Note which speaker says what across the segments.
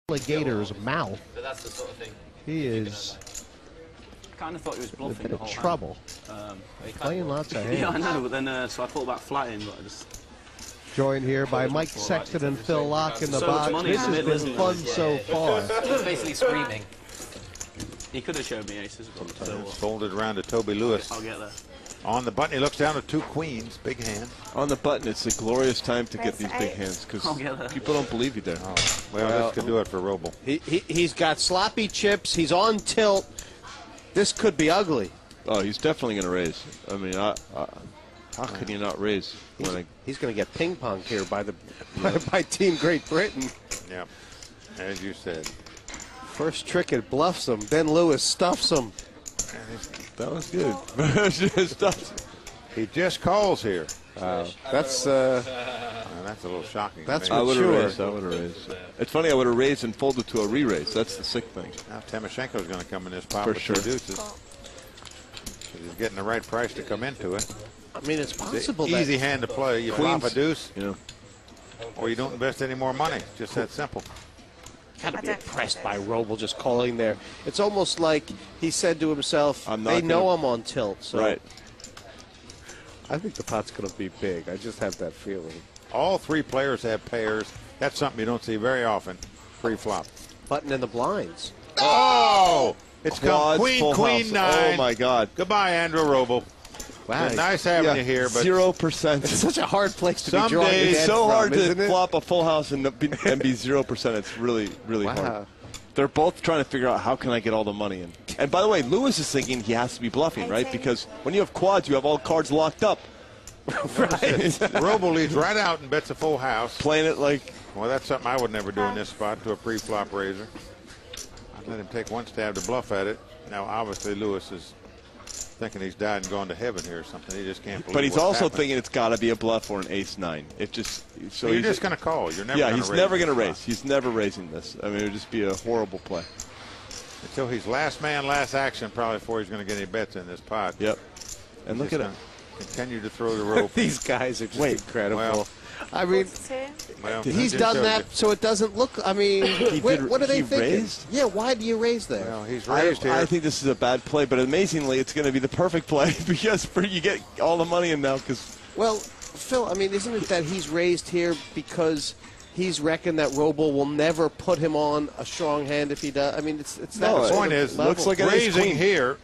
Speaker 1: alligator's mouth.
Speaker 2: But that's the sort of thing.
Speaker 1: He is
Speaker 3: I kind of thought he was bluffing
Speaker 1: in trouble. Playing lots of hands.
Speaker 3: Yeah, I know, but then so I thought about flatting, but I just...
Speaker 1: Joined here by Mike Sexton and Phil Locke in the box. This has been fun so far.
Speaker 2: He's basically screaming.
Speaker 3: He could have showed me aces, but
Speaker 4: folded around to Toby Lewis.
Speaker 3: I'll get there.
Speaker 4: On the button, he looks down at two queens, big hand.
Speaker 5: On the button, it's a glorious time to get these big hands because people don't believe you there.
Speaker 4: Oh, well, this could do it for Roble.
Speaker 6: He's got sloppy chips. He's on tilt. This could be ugly.
Speaker 5: Oh, he's definitely going to raise. I mean, how can you not raise?
Speaker 6: He's going to get ping-ponged here by by Team Great Britain.
Speaker 4: Yeah, as you said.
Speaker 6: First trick, it bluffs him. Then Lewis stuffs him.
Speaker 5: That was good.
Speaker 4: He just calls here.
Speaker 6: That's
Speaker 4: that's a little shocking.
Speaker 6: That's
Speaker 5: I would have
Speaker 6: mature.
Speaker 5: raised. I would have raised. It's funny. I would have raised and folded to a re-raise. That's the sick thing.
Speaker 4: Now Timoshenko's going to come in this pot
Speaker 5: For
Speaker 4: with
Speaker 5: sure.
Speaker 4: two deuces. He's getting the right price to come into it.
Speaker 6: I mean, it's possible.
Speaker 4: Easy hand to play. You flop a deuce,
Speaker 5: you know,
Speaker 4: or you don't invest any more money. Just that simple.
Speaker 6: Got to be impressed by Roble just calling there. It's almost like he said to himself, "They know I'm on tilt." So.
Speaker 5: Right.
Speaker 6: I think the pot's going to be big. I just have that feeling.
Speaker 4: All three players have pairs. That's something you don't see very often. Pre-flop.
Speaker 6: Button in the blinds.
Speaker 4: Oh! It's come
Speaker 5: Quads,
Speaker 4: queen,
Speaker 5: full
Speaker 4: queen,
Speaker 5: house.
Speaker 4: nine.
Speaker 5: Oh my God!
Speaker 4: Goodbye, Andrew Roble.
Speaker 6: Wow,
Speaker 4: nice having you here, but
Speaker 5: 0%.
Speaker 6: It's such a hard place to be
Speaker 4: Some
Speaker 6: drawing.
Speaker 4: days-
Speaker 5: It's so hard to
Speaker 6: isn't it?
Speaker 5: flop a full house and be 0%. It's really, really hard.
Speaker 6: Wow.
Speaker 5: They're both trying to figure out how can I get all the money in. And by the way, Lewis is thinking he has to be bluffing, right? Because when you have quads, you have all cards locked up.
Speaker 4: Roble leads right out and bets a full house.
Speaker 5: Playing it like...
Speaker 4: Well, that's something I would never do in this spot to a pre-flop raiser. I'd let him take one stab to bluff at it. Now, obviously, Lewis is thinking he's died and gone to heaven here or something. He just can't believe
Speaker 5: But he's
Speaker 4: what's
Speaker 5: also
Speaker 4: happened.
Speaker 5: thinking it's got to be a bluff or an ace-9. It just... So
Speaker 4: You're
Speaker 5: he's
Speaker 4: just going to call. You're never
Speaker 5: yeah,
Speaker 4: going to
Speaker 5: he's
Speaker 4: raise.
Speaker 5: never going to
Speaker 4: this
Speaker 5: raise.
Speaker 4: spot.
Speaker 5: He's never raising this. I mean, it would just be a horrible play.
Speaker 4: Until he's last man, last action, probably before he's going to get any bets in this pot.
Speaker 5: Yep. And look at it.
Speaker 4: Continue to throw the rope.
Speaker 6: These guys are just incredible.
Speaker 4: Well,
Speaker 6: I mean,
Speaker 4: well,
Speaker 6: he's
Speaker 4: I just
Speaker 6: done
Speaker 4: showed
Speaker 6: that
Speaker 4: you.
Speaker 6: so it doesn't look. I mean, what are they thinking?
Speaker 5: Raised?
Speaker 6: Yeah, why do you raise there?
Speaker 4: Well, he's raised here.
Speaker 5: I think this is a bad play, but amazingly, it's going to be the perfect play because you get all the money in now. Because
Speaker 6: well, Phil, I mean, isn't it that he's raised here because he's reckoned that Roble will never put him on a strong hand if he does? I mean, it's that.
Speaker 4: No, the
Speaker 6: sort
Speaker 4: point
Speaker 6: of
Speaker 4: is,
Speaker 6: level.
Speaker 4: looks like raising here.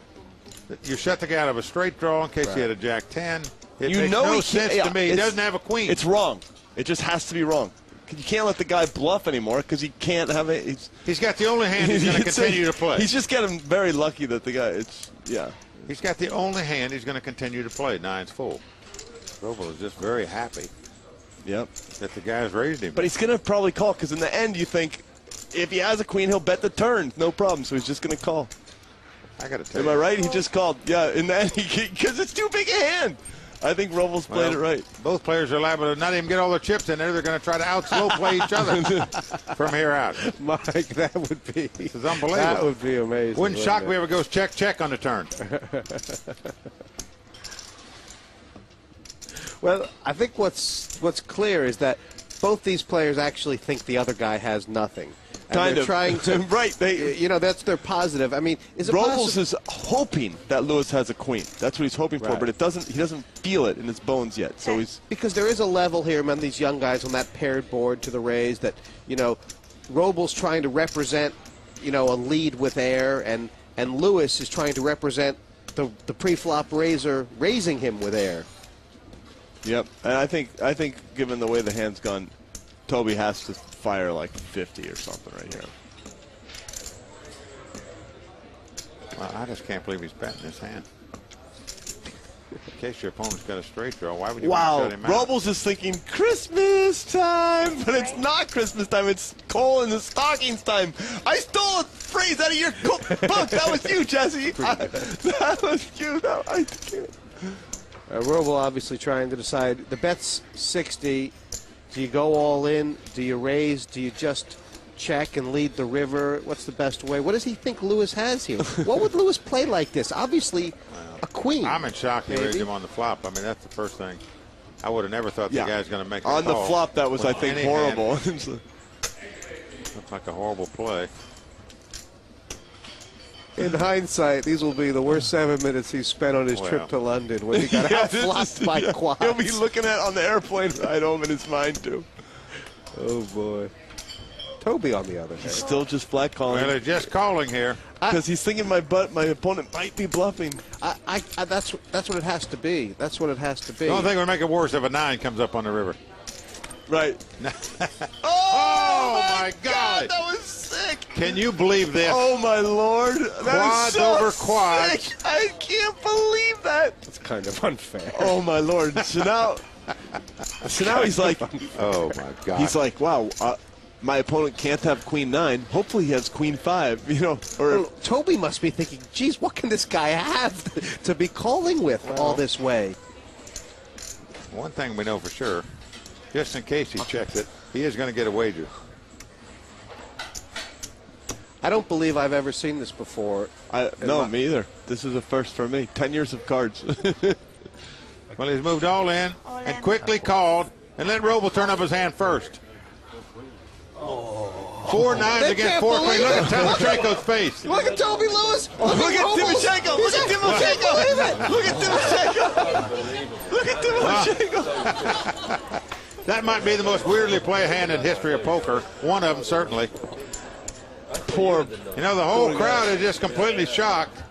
Speaker 4: You shut the guy out of a straight draw in case he had a jack 10. It
Speaker 5: you
Speaker 4: makes
Speaker 5: know
Speaker 4: no
Speaker 5: he
Speaker 4: sense
Speaker 5: can't,
Speaker 4: to me. He doesn't have a queen.
Speaker 5: It's wrong. It just has to be wrong. You can't let the guy bluff anymore because he can't have it.
Speaker 4: He's got the only hand he's going to continue to play.
Speaker 5: He's just getting very lucky that the guy. Yeah.
Speaker 4: He's got the only hand he's going to continue to play. Nine's full. Roble is just very happy.
Speaker 5: Yep.
Speaker 4: That the guy's raised him.
Speaker 5: But he's going to probably call because in the end you think if he has a queen he'll bet the turn, no problem. So he's just going to call.
Speaker 4: I got to tell
Speaker 5: Am
Speaker 4: you.
Speaker 5: I right? He just called. Yeah. In the end, because it's too big a hand. I think Roble's played it right.
Speaker 4: Both players are liable to not even get all their chips in there. They're going to try to out-slow play each other from here out.
Speaker 6: Mike, that would be.
Speaker 4: This is unbelievable.
Speaker 6: That would be amazing.
Speaker 4: Wouldn't shock me if it goes check on the turn.
Speaker 6: Well, I think what's clear is that both these players actually think the other guy has nothing. And
Speaker 5: Kind
Speaker 6: they're
Speaker 5: of.
Speaker 6: trying to.
Speaker 5: Right.
Speaker 6: That's their positive. I mean, is it
Speaker 5: Robles is hoping that Lewis has a queen. That's what he's hoping for,
Speaker 6: Right.
Speaker 5: but he doesn't feel it in his bones yet. So he's
Speaker 6: because there is a level here among these young guys on that paired board to the raise that Roble's trying to represent a lead with air, and Lewis is trying to represent the pre-flop raiser raising him with air.
Speaker 5: Yep. And I think given the way the hand's gone, Toby has to fire like 50 or something right here.
Speaker 4: Well, I just can't believe he's betting this hand. In case your opponent's got a straight draw, why would you want to shut him out?
Speaker 5: Robles is thinking Christmas time, but it's not Christmas time. It's coal in the stockings time. I stole a phrase out of your book. That was you, Jesse. That was you. No, I can't.
Speaker 6: Roble obviously trying to decide. The bet's 60. Do you go all in? Do you raise? Do you just check and lead the river? What's the best way? What does he think Lewis has here? What would Lewis play like this? Obviously, a queen.
Speaker 4: I'm in shock he raised him on the flop. I mean, that's the first thing. I would have never thought the guy's going to make
Speaker 5: on
Speaker 4: the call.
Speaker 5: flop. That was, I think, horrible.
Speaker 4: Looks like a horrible play.
Speaker 6: In hindsight, these will be the worst 7 minutes he spent on his trip to London when he got outflopped by quads.
Speaker 5: He'll be looking at on the airplane ride home in his mind, too.
Speaker 6: Oh, boy. Toby, on the other hand.
Speaker 5: Still just flat calling.
Speaker 4: Well, they're just calling here.
Speaker 5: Because he's thinking my opponent might be bluffing.
Speaker 6: That's what it has to be. That's what it has to be.
Speaker 4: The only thing would make it worse if a 9 comes up on the river.
Speaker 5: Right.
Speaker 4: Oh, my God.
Speaker 5: That was sick.
Speaker 4: Can you believe this?
Speaker 5: Oh, my Lord. That
Speaker 4: Quads
Speaker 5: is so
Speaker 4: over quads.
Speaker 5: sick. I can't believe that.
Speaker 6: It's kind of unfair.
Speaker 5: Oh, my Lord. So now he's like,
Speaker 4: Oh, my God.
Speaker 5: he's like, wow, my opponent can't have queen 9. Hopefully he has queen 5, you know. Or
Speaker 6: Well, Toby must be thinking, geez, what can this guy have to be calling with all this way?
Speaker 4: One thing we know for sure, just in case he checks it, he is going to get a wager.
Speaker 6: I don't believe I've ever seen this before.
Speaker 5: no, me either. This is a first for me. 10 years of cards.
Speaker 4: Well, he's moved all in and quickly called and let Roble turn up his hand first. 4 9s against 4 queens. Look at Timoshenko's face.
Speaker 6: Look at Toby Lewis.
Speaker 5: Look at Timoshenko. Look at Timoshenko. Look at Timoshenko. Look at Timoshenko.
Speaker 4: That might be the most weirdly played hand in history of poker. One of them, certainly.
Speaker 5: Poor.
Speaker 4: You know, the whole crowd is just completely shocked.